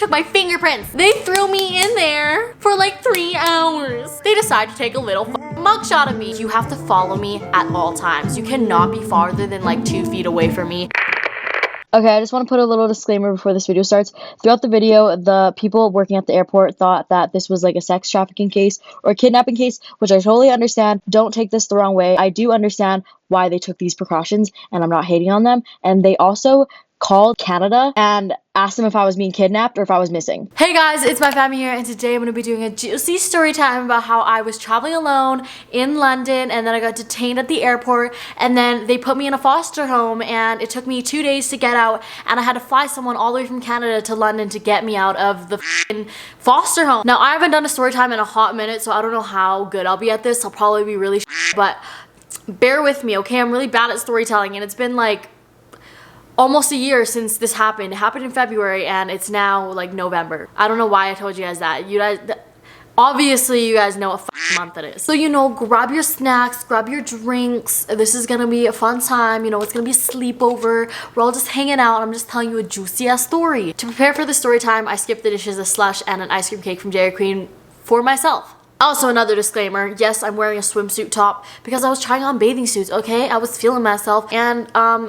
took my fingerprints. They threw me in there for like 3 hours. They decided to take a little mugshot of me. You have to follow me at all times. You cannot be farther than like 2 feet away from me. Okay, I just want to put a little disclaimer before this video starts. Throughout the video, the people working at the airport thought that this was like a sex trafficking case or a kidnapping case, which I totally understand. Don't take this the wrong way. I do understand why they took these precautions, and I'm not hating on them. And they also called Canada and asked them if I was being kidnapped or if I was missing. Hey guys, it's maiphammy here, and today I'm going to be doing a juicy story time about how I was traveling alone in London, and then I got detained at the airport, and then they put me in a foster home, and it took me 2 days to get out, and I had to fly someone all the way from Canada to London to get me out of the foster home. Now, I haven't done a story time in a hot minute, so I don't know how good I'll be at this. I'll probably be really but bear with me, okay? I'm really bad at storytelling, and it's been like almost a year since this happened. It happened in February and it's now like November. I don't know why I told you guys that. You guys, obviously you guys know what month it is. So, you know, grab your snacks, grab your drinks. This is gonna be a fun time. You know, it's gonna be a sleepover. We're all just hanging out. I'm just telling you a juicy ass story. To prepare for the story time, I skipped the dishes, a slush, and an ice cream cake from Dairy Queen for myself. Also, another disclaimer, yes, I'm wearing a swimsuit top because I was trying on bathing suits, okay? I was feeling myself, and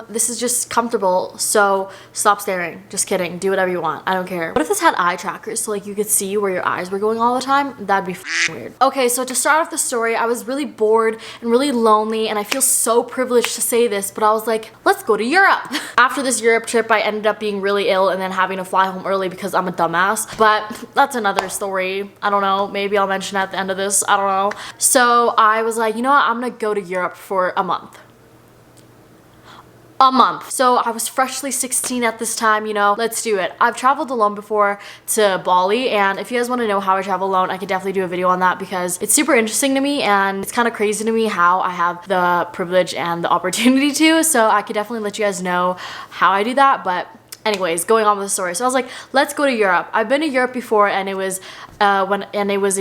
this is just comfortable, so stop staring. Just kidding. Do whatever you want. I don't care. What if this had eye trackers so like you could see where your eyes were going all the time? That'd be weird. Okay, so to start off the story, I was really bored and really lonely, and I feel so privileged to say this, but I was like, let's go to Europe. After this Europe trip, I ended up being really ill and then having to fly home early because I'm a dumbass, but that's another story. I don't know. Maybe I'll mention it at the end of this. I don't know. So I was like, you know what? I'm gonna go to Europe for a month. So I was freshly 16 at this time, you know, let's do it. I've traveled alone before to Bali, and if you guys want to know how I travel alone, I could definitely do a video on that because it's super interesting to me, and it's kind of crazy to me how I have the privilege and the opportunity to, so I could definitely let you guys know how I do that. But anyways, going on with the story. So I was like, let's go to Europe. I've been to Europe before, and it was when I was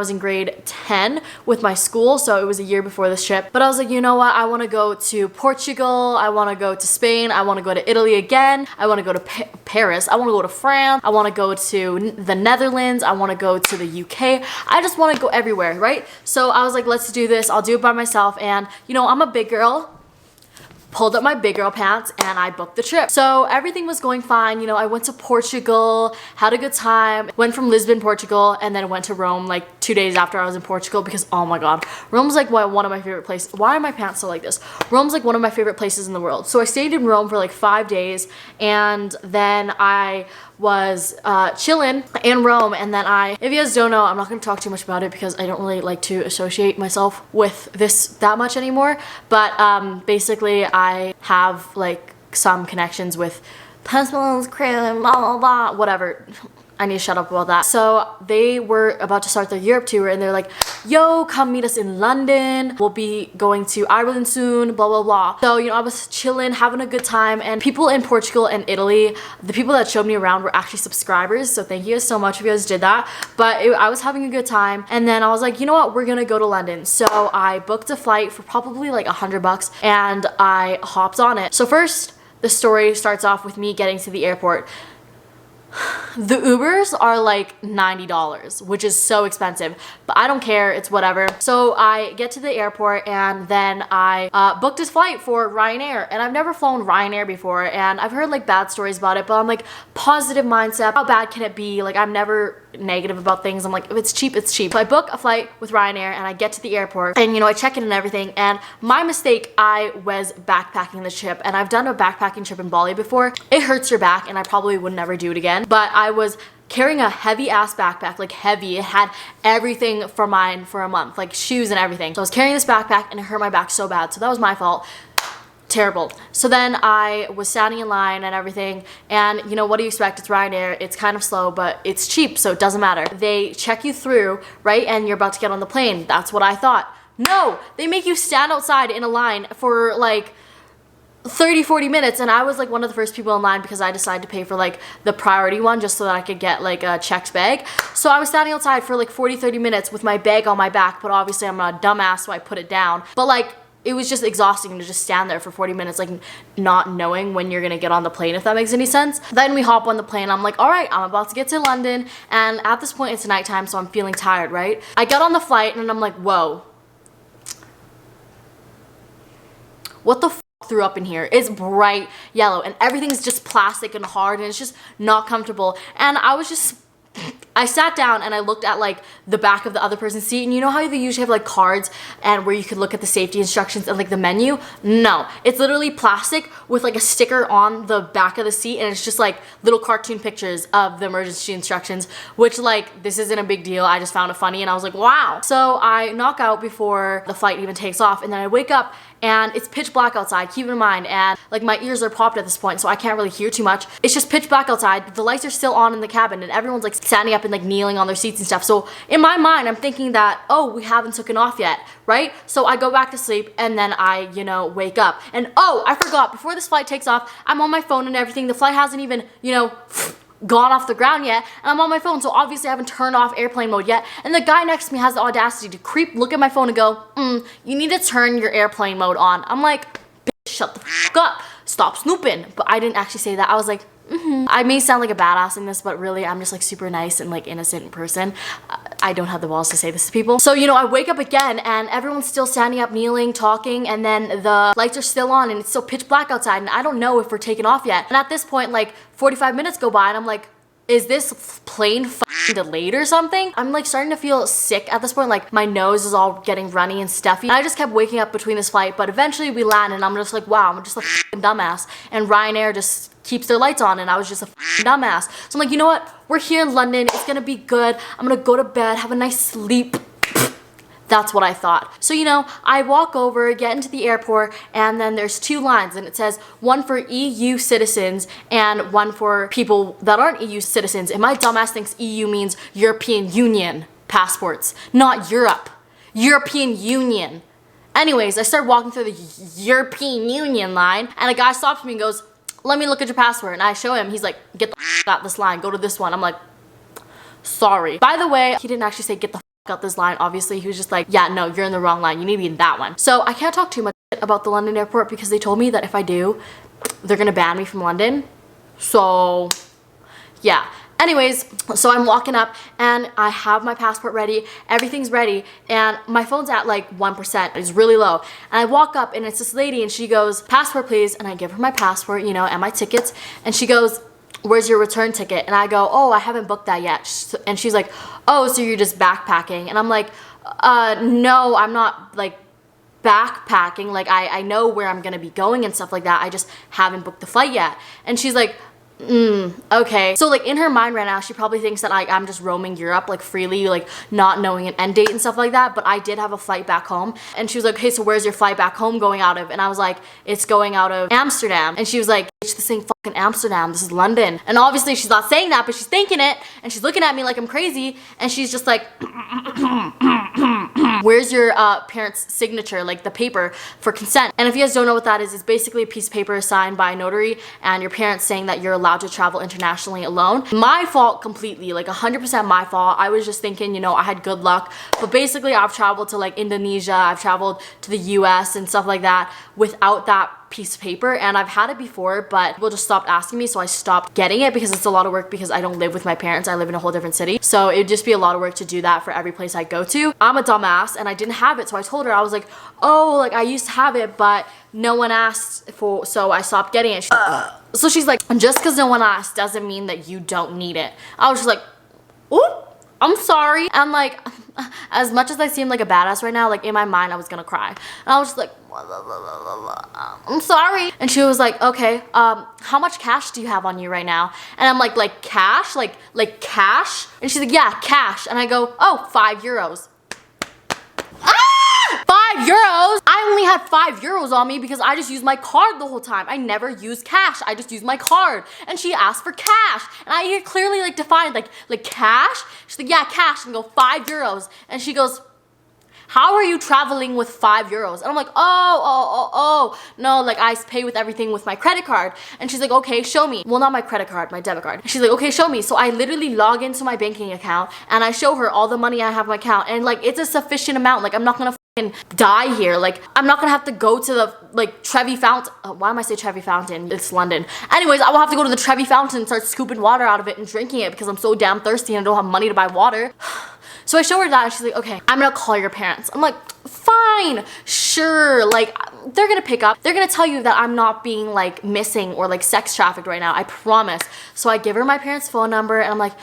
in grade 10 with my school, so it was a year before this trip. But I was like, you know what? I want to go to Portugal. I want to go to Spain. I want to go to Italy again. I want to go to Paris. I want to go to France. I want to go to the Netherlands. I want to go to the UK. I just want to go everywhere, right? So I was like, let's do this. I'll do it by myself. And you know, I'm a big girl. Pulled up my big girl pants and I booked the trip. So everything was going fine. You know, I went to Portugal, had a good time, went from Lisbon, Portugal, and then went to Rome like 2 days after I was in Portugal because, oh my God, Rome's like one of my favorite places. Why are my pants so like this? Rome's like one of my favorite places in the world. So I stayed in Rome for like 5 days, and then I was chilling in Rome, and then if you guys don't know, I'm not going to talk too much about it because I don't really like to associate myself with this that much anymore, but basically I have like some connections with Pestilence, Crayon, blah blah blah, whatever. I need to shut up about that. So they were about to start their Europe tour, and they're like, yo, come meet us in London. We'll be going to Ireland soon, blah, blah, blah. So, you know, I was chilling, having a good time, and people in Portugal and Italy, the people that showed me around were actually subscribers, so thank you guys so much if you guys did that. But I was having a good time, and then I was like, you know what, we're gonna go to London. So I booked a flight for probably like $100, and I hopped on it. So first, the story starts off with me getting to the airport. The Ubers are like $90, which is so expensive, but I don't care, it's whatever. So I get to the airport, and then I booked this flight for Ryanair, and I've never flown Ryanair before, and I've heard like bad stories about it, but I'm like, positive mindset, how bad can it be? Like, I'm never negative about things. I'm like, if it's cheap, it's cheap. So I book a flight with Ryanair, and I get to the airport, and you know, I check in and everything, and my mistake, I was backpacking the trip, and I've done a backpacking trip in Bali before. It hurts your back, and I probably would never do it again, but I was carrying a heavy ass backpack, like heavy. It had everything for mine for a month, like shoes and everything. So I was carrying this backpack, and it hurt my back so bad, so that was my fault. Terrible. So then I was standing in line and everything, and you know, what do you expect? It's Ryanair. It's kind of slow, but it's cheap, so it doesn't matter. They check you through, right? And you're about to get on the plane. That's what I thought. No, they make you stand outside in a line for like 30-40 minutes, and I was like one of the first people in line because I decided to pay for like the priority one just so that I could get like a checked bag. So I was standing outside for like 40-30 minutes with my bag on my back, but obviously I'm a dumbass, so I put it down. But like, it was just exhausting to just stand there for 40 minutes, like not knowing when you're gonna get on the plane, if that makes any sense. Then we hop on the plane. I'm like, all right, I'm about to get to London. And at this point, it's nighttime, so I'm feeling tired, right? I get on the flight and I'm like, whoa. What the f threw up in here? It's bright yellow and everything's just plastic and hard and it's just not comfortable. And I sat down and I looked at like the back of the other person's seat, and you know how they usually have like cards and where you could look at the safety instructions and like the menu? No, it's literally plastic with like a sticker on the back of the seat, and it's just like little cartoon pictures of the emergency instructions, which like this isn't a big deal. I just found it funny and I was like, wow. So I knock out before the flight even takes off, and then I wake up and it's pitch black outside, keep in mind, and like my ears are popped at this point, so I can't really hear too much. It's just pitch black outside, the lights are still on in the cabin, and everyone's like standing up and like kneeling on their seats and stuff. So in my mind, I'm thinking that, oh, we haven't taken off yet, right? So I go back to sleep and then I, you know, wake up. And oh, I forgot, before this flight takes off, I'm on my phone and everything. The flight hasn't even, you know, gone off the ground yet, and I'm on my phone, so obviously I haven't turned off airplane mode yet. And the guy next to me has the audacity to look at my phone and go, you need to turn your airplane mode on. I'm like, bitch, shut the f up, stop snooping. But I didn't actually say that. I was like, I may sound like a badass in this, but really I'm just like super nice and like innocent person. I don't have the balls to say this to people. So, you know, I wake up again and everyone's still standing up, kneeling, talking, and then the lights are still on and it's still pitch black outside, and I don't know if we're taking off yet. And at this point, like 45 minutes go by and I'm like, is this plane f***ing delayed or something? I'm like starting to feel sick at this point, like my nose is all getting runny and stuffy. And I just kept waking up between this flight, but eventually we land and I'm just like, wow, I'm just a f***ing dumbass. And Ryanair just keeps their lights on and I was just a f***ing dumbass. So I'm like, you know what? We're here in London, it's gonna be good. I'm gonna go to bed, have a nice sleep. That's what I thought. So, you know, I walk over, get into the airport, and then there's two lines, and it says one for EU citizens and one for people that aren't EU citizens. And my dumbass thinks EU means European Union passports, not Europe. European Union. Anyways, I start walking through the European Union line, and a guy stops me and goes, let me look at your passport. And I show him, he's like, get the f out this line, go to this one. I'm like, sorry. By the way, he didn't actually say get the f out this line. Obviously, he was just like, yeah, no, you're in the wrong line. You need to be in that one. So I can't talk too much about the London airport because they told me that if I do, they're gonna ban me from London. So yeah. Anyways, so I'm walking up and I have my passport ready, everything's ready, and my phone's at like 1%, it's really low. And I walk up and it's this lady and she goes, passport please, and I give her my passport, you know, and my tickets, and she goes, where's your return ticket? And I go, oh, I haven't booked that yet. And she's like, oh, so you're just backpacking? And I'm like, no, I'm not like backpacking, like I know where I'm gonna be going and stuff like that, I just haven't booked the flight yet. And she's like, okay. So like in her mind right now, she probably thinks that I'm just roaming Europe like freely, like not knowing an end date and stuff like that, but I did have a flight back home. And she was like, okay, so where's your flight back home going out of? And I was like, it's going out of Amsterdam. And she was like, bitch, this ain't fucking Amsterdam, this is London. And obviously she's not saying that, but she's thinking it, and she's looking at me like I'm crazy, and she's just like, where's your parents' signature, like the paper for consent? And if you guys don't know what that is, it's basically a piece of paper signed by a notary and your parents saying that you're allowed to travel internationally alone. My fault completely, like 100% my fault. I was just thinking, you know, I had good luck. But basically I've traveled to like Indonesia, I've traveled to the US and stuff like that without that piece of paper, and I've had it before, but people just stopped asking me, so I stopped getting it because it's a lot of work because I don't live with my parents, I live in a whole different city. So it'd just be a lot of work to do that for every place I go to. I'm a dumbass and I didn't have it, so I told her, I was like, oh, like I used to have it, but no one asked for, so I stopped getting it. So she's like, just because no one asked doesn't mean that you don't need it. I was just like, ooh, I'm sorry. And like, as much as I seem like a badass right now, like in my mind I was gonna cry. And I was just like, I'm sorry. And she was like, okay, how much cash do you have on you right now? And I'm like cash? Like cash? And she's like, yeah, cash. And I go, oh, €5. 5 euros? I only had 5 euros on me because I just used my card the whole time. I never used cash. I just used my card. And she asked for cash. And I hear clearly like defined like cash. She's like, yeah, cash. And I go, 5 euros. And she goes, how are you traveling with 5 euros? And I'm like, oh, no, like I pay with everything with my credit card. And she's like, okay, show me. Well, not my credit card, my debit card. She's like, okay, show me. So I literally log into my banking account and I show her all the money I have in my account. And like, it's a sufficient amount. Like, I'm not gonna die here. Like, I'm not gonna have to go to the like Trevi Fountain. Why am I saying Trevi Fountain? It's London. Anyways, I will have to go to the Trevi Fountain and start scooping water out of it and drinking it because I'm so damn thirsty and I don't have money to buy water. So I show her that and she's like, okay, I'm gonna call your parents. I'm like, fine, sure. Like, they're gonna pick up. They're gonna tell you that I'm not being like missing or like sex trafficked right now. I promise. So I give her my parents' phone number and I'm like,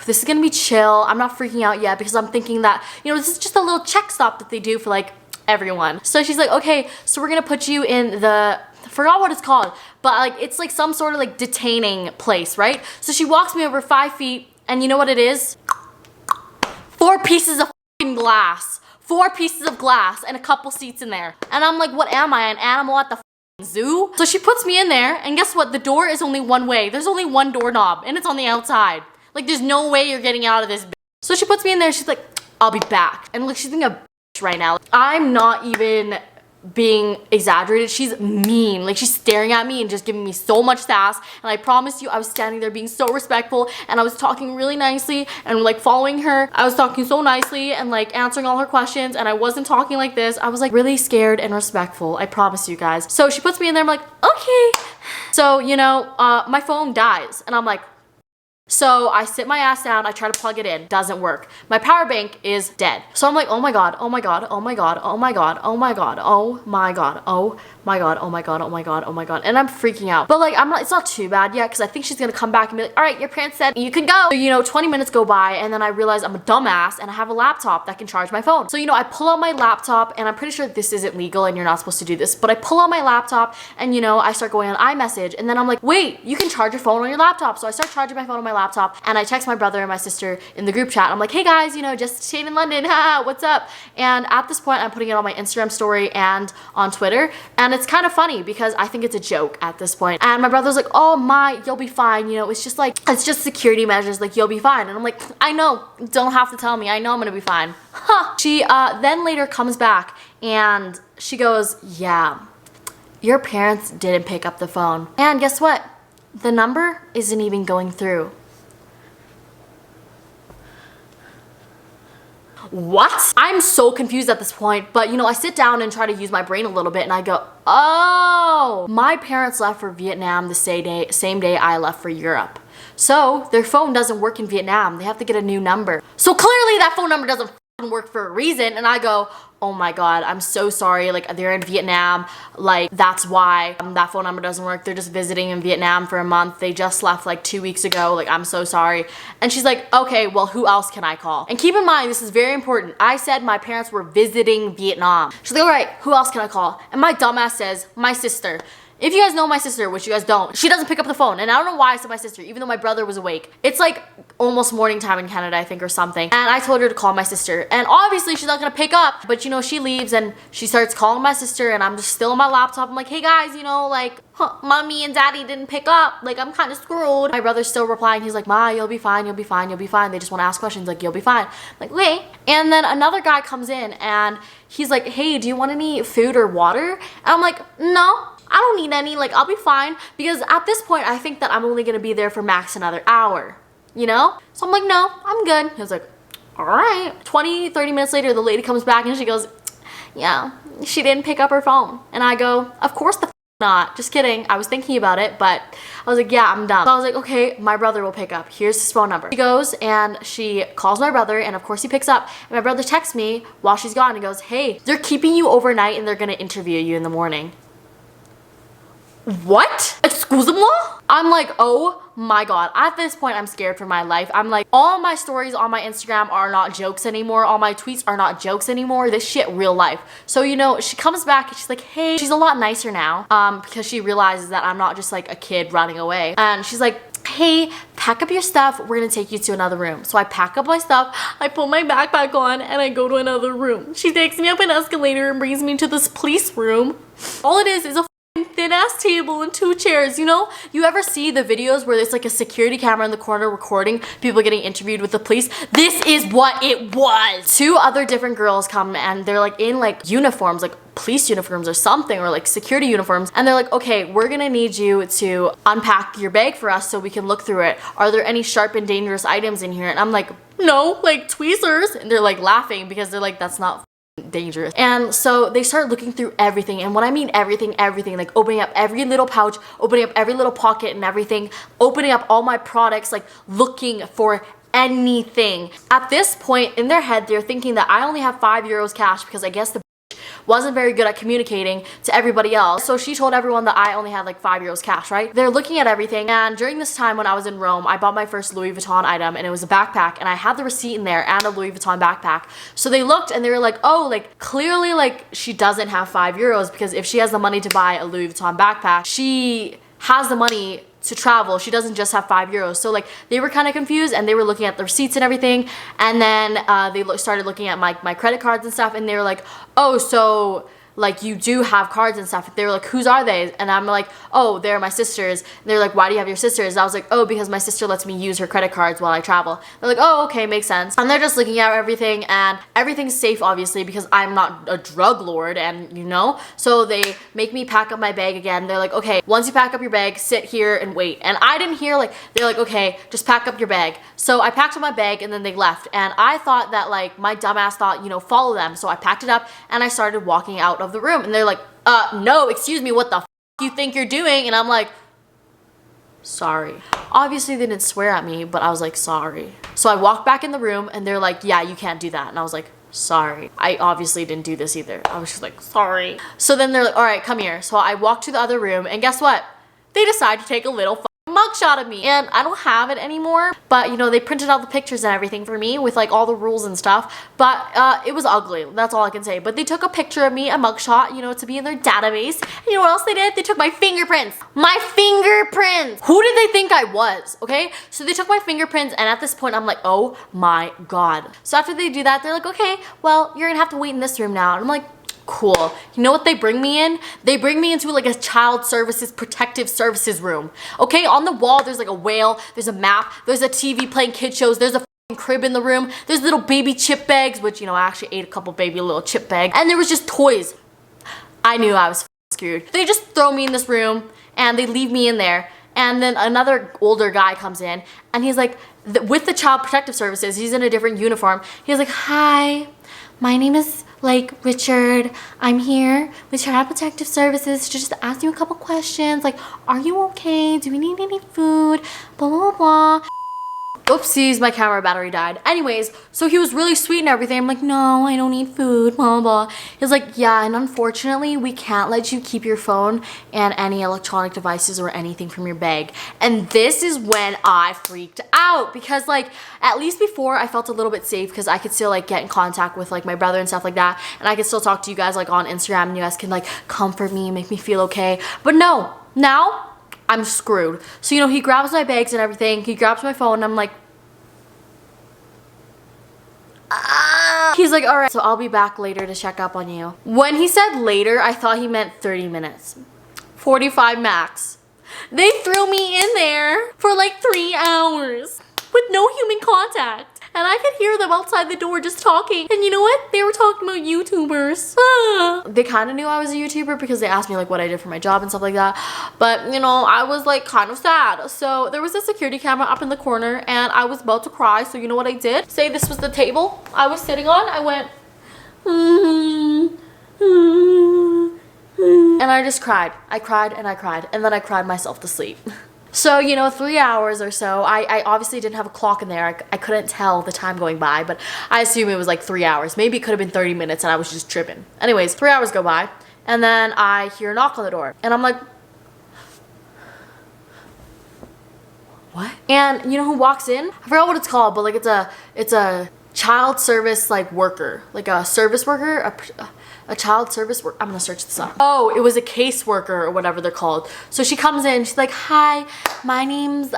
this is gonna be chill. I'm not freaking out yet because I'm thinking that, you know, this is just a little check stop that they do for like everyone. So she's like, okay, so we're gonna put you in the, I forgot what it's called, but like it's like some sort of like detaining place, right? So she walks me over 5 feet and you know what it is? 4 pieces of fucking glass. 4 pieces of glass and a couple seats in there. And I'm like, what am I, an animal at the zoo? So she puts me in there and guess what? The door is only one way. There's only one doorknob and it's on the outside. Like, there's no way you're getting out of this bitch. So she puts me in there, she's like, I'll be back. And like, she's being a bitch right now. I'm not even being exaggerated. She's mean. Like, she's staring at me and just giving me so much sass. And I promise you, I was standing there being so respectful and I was talking really nicely and like following her. I was talking so nicely and like answering all her questions and I wasn't talking like this. I was like really scared and respectful. I promise you guys. So she puts me in there, I'm like, okay. So, you know, my phone dies and I'm like, so I sit my ass down, I try to plug it in, doesn't work. My power bank is dead. So I'm like, oh my god, oh my god, oh my god, oh my god, oh my god, oh my god, oh my god, oh my god, oh my god, oh my god. And I'm freaking out. But like, it's not too bad yet because I think she's gonna come back and be like, all right, your parents said you can go. So, you know, 20 minutes go by and then I realize I'm a dumbass and I have a laptop that can charge my phone. So, you know, I pull out my laptop and I'm pretty sure this isn't legal and you're not supposed to do this, but I pull out my laptop and, you know, I start going on iMessage and then I'm like, wait, you can charge your phone on your laptop. So I start charging my phone on my laptop and I text my brother and my sister in the group chat. I'm like, hey guys, you know, just stayed in London, haha, what's up? And at this point, I'm putting it on my Instagram story and on Twitter. And it's kind of funny because I think it's a joke at this point. And my brother's like, oh my, you'll be fine. You know, it's just like, it's just security measures, like you'll be fine. And I'm like, I know, don't have to tell me. I know I'm gonna be fine. Huh. She then later comes back and she goes, yeah, your parents didn't pick up the phone. And guess what? The number isn't even going through. What? I'm so confused at this point, but you know, I sit down and try to use my brain a little bit and I go, oh, my parents left for Vietnam the same day I left for Europe. So their phone doesn't work in Vietnam. They have to get a new number. So clearly that phone number doesn't work for a reason. And I go, oh my god, I'm so sorry. Like, they're in Vietnam. Like, that's why that phone number doesn't work. They're just visiting in Vietnam for a month. They just left like 2 weeks ago. Like, I'm so sorry. And she's like, okay, well, who else can I call? And keep in mind, this is very important. I said my parents were visiting Vietnam. She's like, all right, who else can I call? And my dumbass says, my sister. If you guys know my sister, which you guys don't, she doesn't pick up the phone. And I don't know why I said my sister, even though my brother was awake. It's like almost morning time in Canada, I think, or something. And I told her to call my sister. And obviously she's not gonna pick up, but you know, she leaves and she starts calling my sister and I'm just still on my laptop. I'm like, hey guys, you know, like, mommy and daddy didn't pick up. Like, I'm kind of screwed. My brother's still replying. He's like, Ma, you'll be fine, you'll be fine, you'll be fine. They just wanna ask questions, like, you'll be fine. I'm like, wait. And then another guy comes in and he's like, hey, do you want any food or water? And I'm like, no. I don't need any, like, I'll be fine. Because at this point, I think that I'm only gonna be there for max another hour, you know? So I'm like, no, I'm good. He was like, all right. 20, 30 minutes later, the lady comes back and she goes, yeah, she didn't pick up her phone. And I go, of course the not. Just kidding. I was thinking about it, but I was like, yeah, I'm done. So I was like, okay, my brother will pick up. Here's his phone number. She goes and she calls my brother and of course he picks up. And my brother texts me while she's gone and goes, hey, they're keeping you overnight and they're gonna interview you in the morning. What? Excusez-moi? I'm like, oh my god. At this point, I'm scared for my life. I'm like, all my stories on my Instagram are not jokes anymore. All my tweets are not jokes anymore. This shit real life. So, you know, she comes back and she's like, hey, she's a lot nicer now because she realizes that I'm not just like a kid running away. And she's like, hey, pack up your stuff. We're gonna take you to another room. So I pack up my stuff, I put my backpack on, and I go to another room. She takes me up an escalator and brings me to this police room. All it is a thin ass table and 2 chairs, you know? You ever see the videos where there's like a security camera in the corner recording people getting interviewed with the police? This is what it was. 2 other different girls come and they're like in like uniforms, like police uniforms or something, or like security uniforms, and they're like, okay, we're gonna need you to unpack your bag for us so we can look through it. Are there any sharp and dangerous items in here? And I'm like, no, like tweezers. And they're like laughing because they're like, that's not dangerous. And so they start looking through everything, and when I mean everything, like opening up every little pouch, opening up every little pocket and everything, opening up all my products, like looking for anything. At this point in their head, they're thinking that I only have €5 cash because I guess the wasn't very good at communicating to everybody else. So she told everyone that I only had like €5 cash, right? They're looking at everything, and during this time when I was in Rome, I bought my first Louis Vuitton item, and it was a backpack, and I had the receipt in there and a Louis Vuitton backpack. So they looked and they were like, oh, like clearly like she doesn't have €5 because if she has the money to buy a Louis Vuitton backpack, she has the money to travel. She doesn't just have €5. So like they were kind of confused, and they were looking at the receipts and everything, and then they started looking at my credit cards and stuff, and they were like, oh, so like you do have cards and stuff. They were like, whose are they? And I'm like, oh, they're my sister's. And they're like, why do you have your sister's? I was like, oh, because my sister lets me use her credit cards while I travel. They're like, oh, okay, makes sense. And they're just looking at everything, and everything's safe obviously because I'm not a drug lord, and you know, so they make me pack up my bag again. They're like, okay, once you pack up your bag, sit here and wait. And I didn't hear, like, they're like, okay, just pack up your bag. So I packed up my bag, and then they left, and I thought that, like, my dumbass thought, you know, follow them. So I packed it up and I started walking out of the room, and they're like, no, excuse me, what the f you think you're doing? And I'm like, sorry. Obviously they didn't swear at me, but I was like, sorry. So I walked back in the room, and they're like, yeah, you can't do that. And I was like, sorry. I obviously didn't do this either. I was just like, sorry. So then they're like, all right, come here. So I walked to the other room, and guess what? They decided to take a little mugshot of me, and I don't have it anymore, but you know, they printed out the pictures and everything for me with like all the rules and stuff, but it was ugly. That's all I can say. But they took a picture of me, a mugshot, you know, to be in their database. And you know what else they did? They took my fingerprints. My fingerprints! Who did they think I was? Okay, so they took my fingerprints, and at this point I'm like, oh my god. So after they do that, they're like, okay, well, you're gonna have to wait in this room now. And I'm like, cool. You know what they bring me in? They bring me into like a child services, protective services room. Okay, on the wall there's like a whale, there's a map, there's a TV playing kid shows, there's a f***ing crib in the room, there's little baby chip bags, which, you know, I actually ate a couple baby little chip bags, and there was just toys. I knew I was screwed. They just throw me in this room, and they leave me in there, and then another older guy comes in, and he's like, with the child protective services, he's in a different uniform. He's like, hi, my name is like Richard. I'm here with Child Protective Services to just ask you a couple questions. Like, are you okay? Do we need any food? Blah, blah, blah. Oopsies, my camera battery died. Anyways, so he was really sweet and everything. I'm like, no, I don't need food, blah, blah. He's like, yeah, and unfortunately, we can't let you keep your phone and any electronic devices or anything from your bag. And this is when I freaked out, because like, at least before I felt a little bit safe because I could still like get in contact with like my brother and stuff like that. And I could still talk to you guys like on Instagram, and you guys can like comfort me, make me feel okay. But no, now I'm screwed. So, you know, he grabs my bags and everything. He grabs my phone, and I'm like, he's like, all right, so I'll be back later to check up on you. When he said later, I thought he meant 30 minutes. 45 max. They threw me in there for like 3 hours with no human contact. And I could hear them outside the door just talking. And you know what? They were talking about YouTubers. They kind of knew I was a YouTuber because they asked me like what I did for my job and stuff like that. But you know, I was like kind of sad. So there was a security camera up in the corner, and I was about to cry. So you know what I did? Say this was the table I was sitting on. I went, and I just cried. I cried and I cried. And then I cried myself to sleep. So, you know, 3 hours or so, I obviously didn't have a clock in there. I couldn't tell the time going by, but I assume it was like 3 hours. Maybe it could have been 30 minutes and I was just tripping. Anyways, 3 hours go by, and then I hear a knock on the door, and I'm like, what? And you know who walks in? I forgot what it's called, but like it's a child service like worker, like a service worker, a child service worker. I'm gonna search this up. Oh, it was a caseworker or whatever they're called. So she comes in, she's like, hi, my name's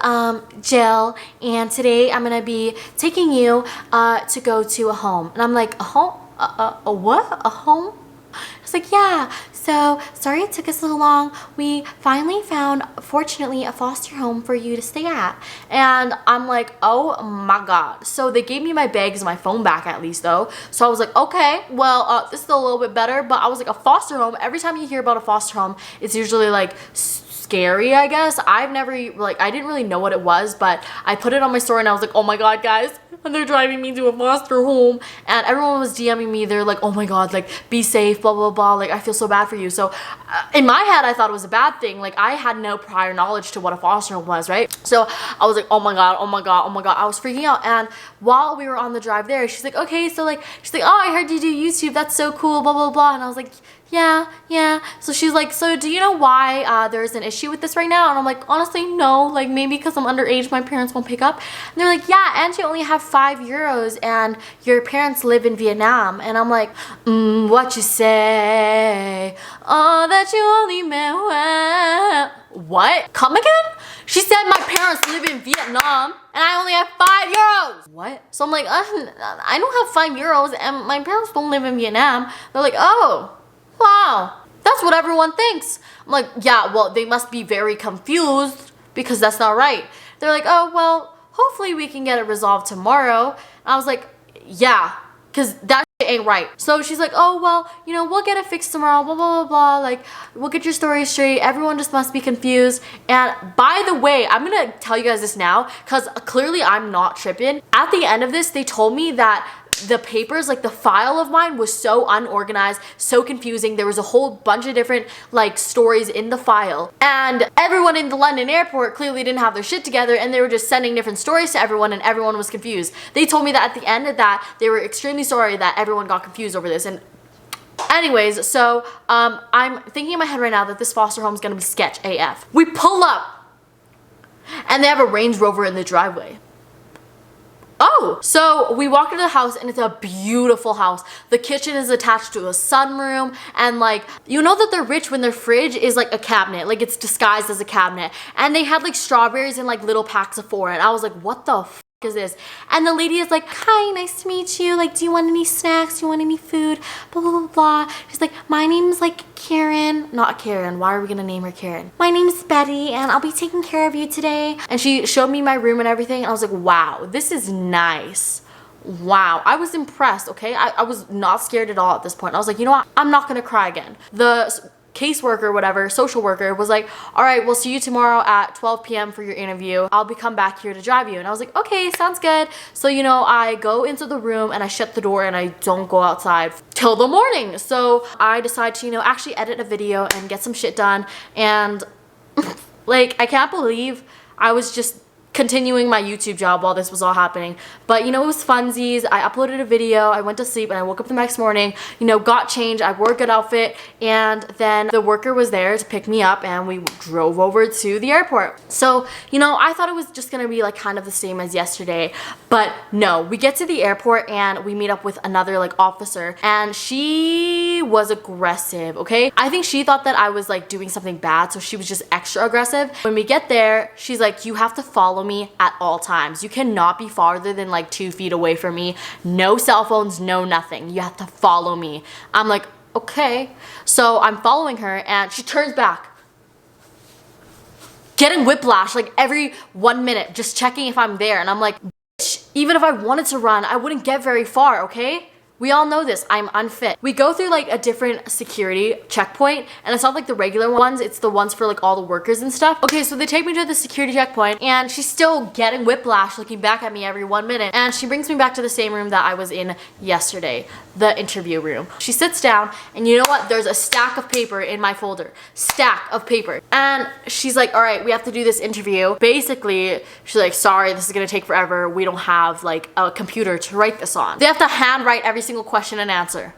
Jill, and today I'm gonna be taking you to go to a home. And I'm like, a home? A what? A home? I was like, yeah, so sorry it took us so long. We finally found, fortunately, a foster home for you to stay at. And I'm like, oh my god. So they gave me my bags and my phone back at least though. So I was like, okay, well, this is a little bit better. But I was like, a foster home, every time you hear about a foster home, it's usually like scary, I guess. I've never, like, I didn't really know what it was, but I put it on my story and I was like, oh my god, guys, and they're driving me to a foster home, and everyone was DMing me. They're like, oh my god, like, be safe, blah blah blah, like, I feel so bad for you. So in my head, I thought it was a bad thing. Like, I had no prior knowledge to what a foster home was, right? So I was like, oh my god, oh my god, oh my god, I was freaking out. And while we were on the drive there, she's like, okay, so like, she's like, oh, I heard you do YouTube, that's so cool, blah blah blah. And I was like, yeah. So she's like, so do you know why there's an issue with this right now? And I'm like, honestly, no. Like, maybe because I'm underage, my parents won't pick up. And they're like, yeah, and you only have 5 euros and your parents live in Vietnam. And I'm like, what you say? Oh, that you only meant well. What? Come again? She said my parents live in Vietnam and I only have 5 euros. What? So I'm like, I don't have 5 euros and my parents don't live in Vietnam. They're like, oh, wow, that's what everyone thinks. I'm like, yeah, well, they must be very confused because that's not right. They're like, oh, well, hopefully we can get it resolved tomorrow. And I was like, yeah, because that shit ain't right. So she's like, oh, well, you know, we'll get it fixed tomorrow, blah, blah, blah, blah. Like, we'll get your story straight. Everyone just must be confused. And by the way, I'm going to tell you guys this now because clearly I'm not tripping. At the end of this, they told me that the papers, like the file of mine was so unorganized, so confusing. There was a whole bunch of different like stories in the file, and everyone in the London airport clearly didn't have their shit together, and they were just sending different stories to everyone, and everyone was confused. They told me that at the end of that, they were extremely sorry that everyone got confused over this. And anyways, so I'm thinking in my head right now that this foster home is gonna be sketch AF. We pull up, and they have a Range Rover in the driveway. Oh, so we walk into the house and it's a beautiful house. The kitchen is attached to a sunroom, and like, you know that they're rich when their fridge is like a cabinet, like it's disguised as a cabinet. And they had like strawberries in like little packs of 4, and I was like, what the f is this? And the lady is like, hi, nice to meet you. Like, do you want any snacks? Do you want any food? Blah, blah, blah, blah. She's like, my name's like Karen. Not Karen. Why are we gonna name her Karen? My name's Betty and I'll be taking care of you today. And she showed me my room and everything. And I was like, wow, this is nice. Wow, I was impressed, okay? I was not scared at all at this point. I was like, you know what? I'm not gonna cry again. The caseworker, whatever, social worker was like, all right, we'll see you tomorrow at 12 p.m. for your interview. I'll come back here to drive you. And I was like, okay, sounds good. So, you know, I go into the room and I shut the door and I don't go outside till the morning. So I decide to, you know, actually edit a video and get some shit done. And like, I can't believe I was just continuing my YouTube job while this was all happening. But you know, it was funsies. I uploaded a video, I went to sleep, and I woke up the next morning, you know, got changed, I wore a good outfit, and then the worker was there to pick me up and we drove over to the airport. So, you know, I thought it was just gonna be like kind of the same as yesterday, but no, we get to the airport and we meet up with another like officer, and she was aggressive, okay? I think she thought that I was like doing something bad, so she was just extra aggressive. When we get there, she's like, you have to follow me at all times. You cannot be farther than like 2 feet away from me. No cell phones, no nothing. You have to follow me. I'm like, okay. So I'm following her and she turns back, getting whiplash like every 1 minute, just checking if I'm there. And I'm like, bitch, even if I wanted to run, I wouldn't get very far, okay? We all know this, I'm unfit. We go through like a different security checkpoint, and it's not like the regular ones, it's the ones for like all the workers and stuff. Okay, so they take me to the security checkpoint and she's still getting whiplash, looking back at me every 1 minute. And she brings me back to the same room that I was in yesterday, the interview room. She sits down and you know what? There's a stack of paper in my folder, stack of paper. And she's like, all right, we have to do this interview. Basically, she's like, sorry, this is gonna take forever. We don't have like a computer to write this on. They have to handwrite every single question and answer.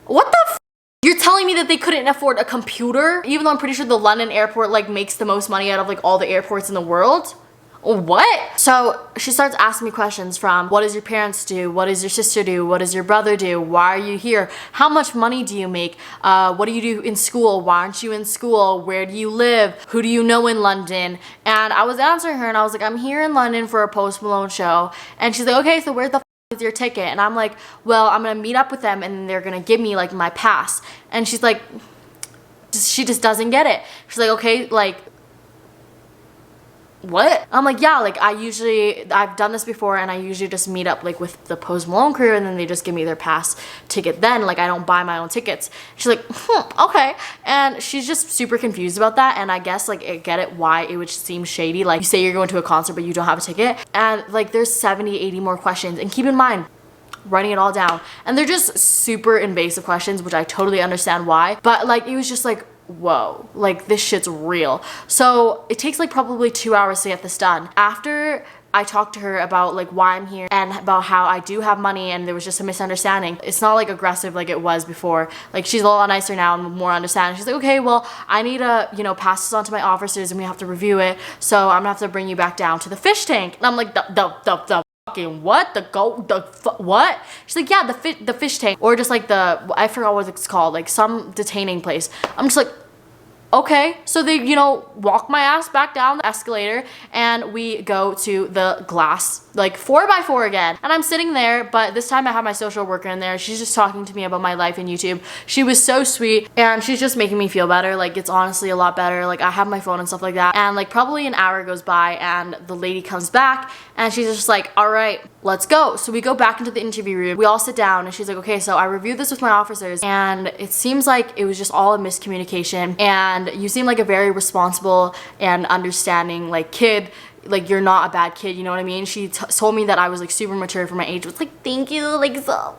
What the f? You're telling me that they couldn't afford a computer? Even though I'm pretty sure the London airport like makes the most money out of like all the airports in the world? What? So she starts asking me questions from, what does your parents do? What does your sister do? What does your brother do? Why are you here? How much money do you make? What do you do in school? Why aren't you in school? Where do you live? Who do you know in London? And I was answering her and I was like, I'm here in London for a Post Malone show. And she's like, okay, so where the f is your ticket? And I'm like, well, I'm gonna meet up with them and they're gonna give me like my pass. And she's like, she just doesn't get it. She's like, okay, like, what? I'm like, yeah, like I've done this before, and I usually just meet up like with the Post Malone crew, and then they just give me their pass ticket then. Like I don't buy my own tickets. She's like, okay. And she's just super confused about that, and I guess like I get it why it would seem shady. Like you say you're going to a concert but you don't have a ticket, and like there's 70, 80 more questions, and keep in mind, writing it all down, and they're just super invasive questions, which I totally understand why, but like it was just like, whoa, like this shit's real. So it takes like probably 2 hours to get this done. After I talked to her about like why I'm here and about how I do have money and there was just a misunderstanding. It's not like aggressive like it was before. Like she's a lot nicer now and more understanding. She's like, okay, well, I need to, you know, pass this on to my officers and we have to review it. So I'm gonna have to bring you back down to the fish tank. And I'm like, the fucking what? What? She's like, yeah, the fish tank, or just like I forgot what it's called, like some detaining place. I'm just like, okay. So they, you know, walk my ass back down the escalator and we go to the glass, like 4x4 again. And I'm sitting there, but this time I have my social worker in there. She's just talking to me about my life in YouTube. She was so sweet and she's just making me feel better. Like it's honestly a lot better. Like I have my phone and stuff like that. And like probably an hour goes by and the lady comes back and she's just like, all right, let's go. So we go back into the interview room. We all sit down and she's like, okay, so I reviewed this with my officers and it seems like it was just all a miscommunication, and you seem like a very responsible and understanding like kid. Like you're not a bad kid, you know what I mean? She told me that I was like super mature for my age. I was like, thank you, like so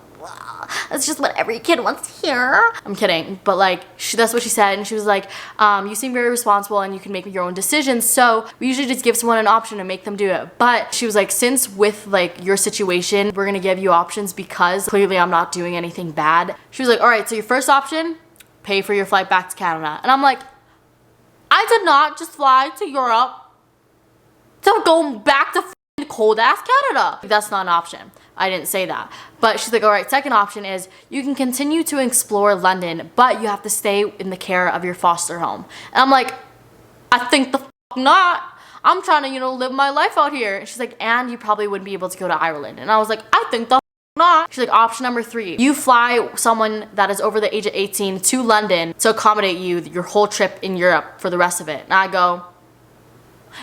that's just what every kid wants to hear. I'm kidding, but like that's what she said. And she was like, you seem very responsible and you can make your own decisions, so we usually just give someone an option and make them do it. But she was like, since with like your situation, we're gonna give you options because clearly I'm not doing anything bad. She was like, all right, so your first option, pay for your flight back to Canada. And I'm like, I did not just fly to Europe to go back to cold ass Canada. That's not an option. I didn't say that. But she's like, all right, second option is you can continue to explore London, but you have to stay in the care of your foster home. And I'm like, I think the not. I'm trying to, you know, live my life out here. And she's like, and you probably wouldn't be able to go to Ireland. And I was like, I think the not. She's like, option number 3, you fly someone that is over the age of 18 to London to accommodate you your whole trip in Europe for the rest of it. And I go,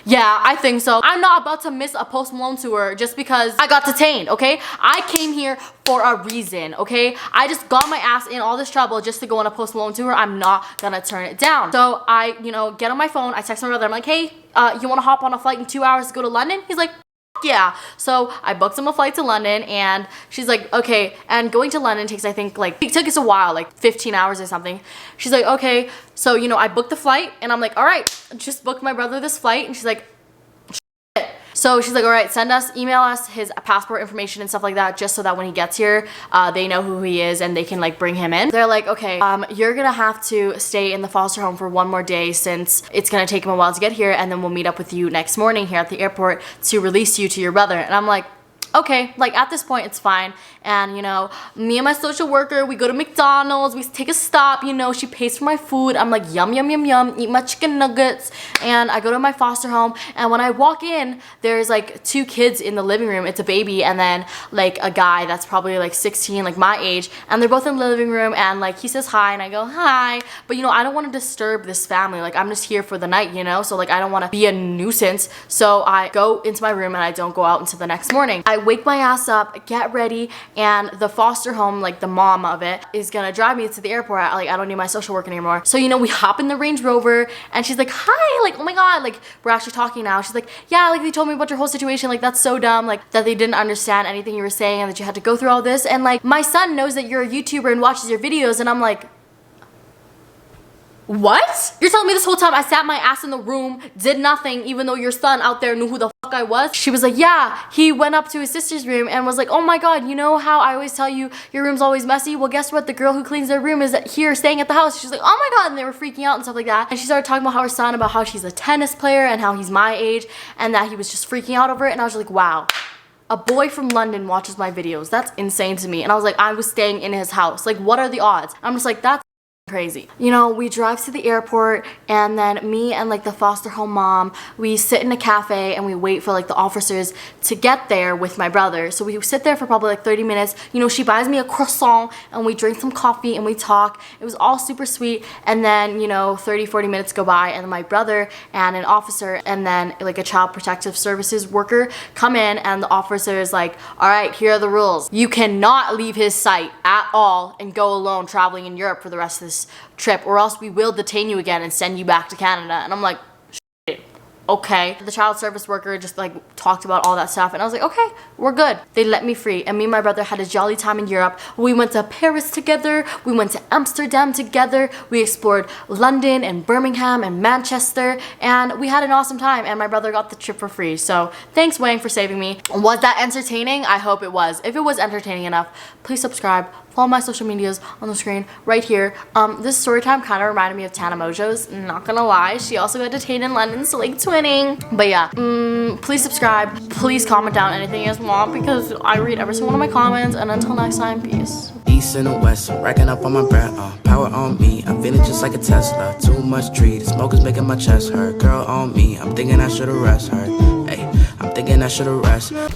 yeah, I think so. I'm not about to miss a Post Malone tour just because I got detained, okay? I came here for a reason, okay? I just got my ass in all this trouble just to go on a Post Malone tour. I'm not gonna turn it down. So I, you know, get on my phone. I text my brother. I'm like, hey, you wanna hop on a flight in 2 hours to go to London? He's like, yeah. So I booked him a flight to London, and she's like, okay. And going to London takes, I think, like, it took us a while, like 15 hours or something. She's like, okay. So, you know, I booked the flight, and I'm like, all right, just booked my brother this flight. And she's like, shit. So she's like, all right, email us his passport information and stuff like that, just so that when he gets here, they know who he is and they can like bring him in. They're like, okay, you're gonna have to stay in the foster home for 1 more day since it's gonna take him a while to get here, and then we'll meet up with you next morning here at the airport to release you to your brother. And I'm like, okay, like at this point it's fine. And you know, me and my social worker, we go to McDonald's, we take a stop, you know, she pays for my food. I'm like, yum, yum, yum, yum, eat my chicken nuggets. And I go to my foster home, and when I walk in, there's like 2 kids in the living room. It's a baby and then like a guy that's probably like 16, like my age, and they're both in the living room, and like he says hi and I go hi. But you know, I don't want to disturb this family. Like I'm just here for the night, you know, so like I don't want to be a nuisance. So I go into my room and I don't go out until the next morning. I wake my ass up, get ready, and the foster home, like the mom of it, is gonna drive me to the airport. Like I don't need my social worker anymore. So you know, we hop in the Range Rover, and she's like, hi, like oh my god, like we're actually talking now. She's like, yeah, like they told me about your whole situation, like that's so dumb, like that they didn't understand anything you were saying and that you had to go through all this, and like my son knows that you're a YouTuber and watches your videos. And I'm like, what? You're telling me this whole time I sat my ass in the room, did nothing, even though your son out there knew who the fuck I was? She was like, yeah, he went up to his sister's room and was like, oh my god, you know how I always tell you your room's always messy? Well, guess what? The girl who cleans their room is here staying at the house. She's like, oh my god, and they were freaking out and stuff like that. And she started talking about how her son, about how she's a tennis player and how he's my age and that he was just freaking out over it. And I was like, wow. A boy from London watches my videos. That's insane to me. And I was like, I was staying in his house. Like, what are the odds? I'm just like, that's crazy. You know, we drive to the airport, and then me and like the foster home mom, we sit in a cafe and we wait for like the officers to get there with my brother. So we sit there for probably like 30 minutes. You know, she buys me a croissant and we drink some coffee and we talk. It was all super sweet. And then, you know, 30-40 minutes go by, and my brother and an officer and then like a child protective services worker come in, and the officer is like, all right, here are the rules. You cannot leave his site at all and go alone traveling in Europe for the rest of this trip, or else we will detain you again and send you back to Canada. And I'm like, shit. Okay. The child service worker just like talked about all that stuff, and I was like, okay, we're good. They let me free, and me and my brother had a jolly time in Europe. We went to Paris together, we went to Amsterdam together, we explored London and Birmingham and Manchester, and we had an awesome time, and my brother got the trip for free. So thanks, Wang, for saving me. Was that entertaining? I hope it was. If it was entertaining enough, please subscribe. Follow my social medias on the screen right here. This story time kind of reminded me of Tana Mojo's, not gonna lie. She also got detained in London, so like twinning. But yeah, please subscribe. Please comment down anything you guys want, because I read every single one of my comments. And until next time, peace. East and the west, I'm racking up on my breath, power on me, I'm feeling just like a Tesla. Too much tree, the smoke is making my chest hurt. Girl on me, I'm thinking I should've rest her. Hey, I'm thinking I should've rest.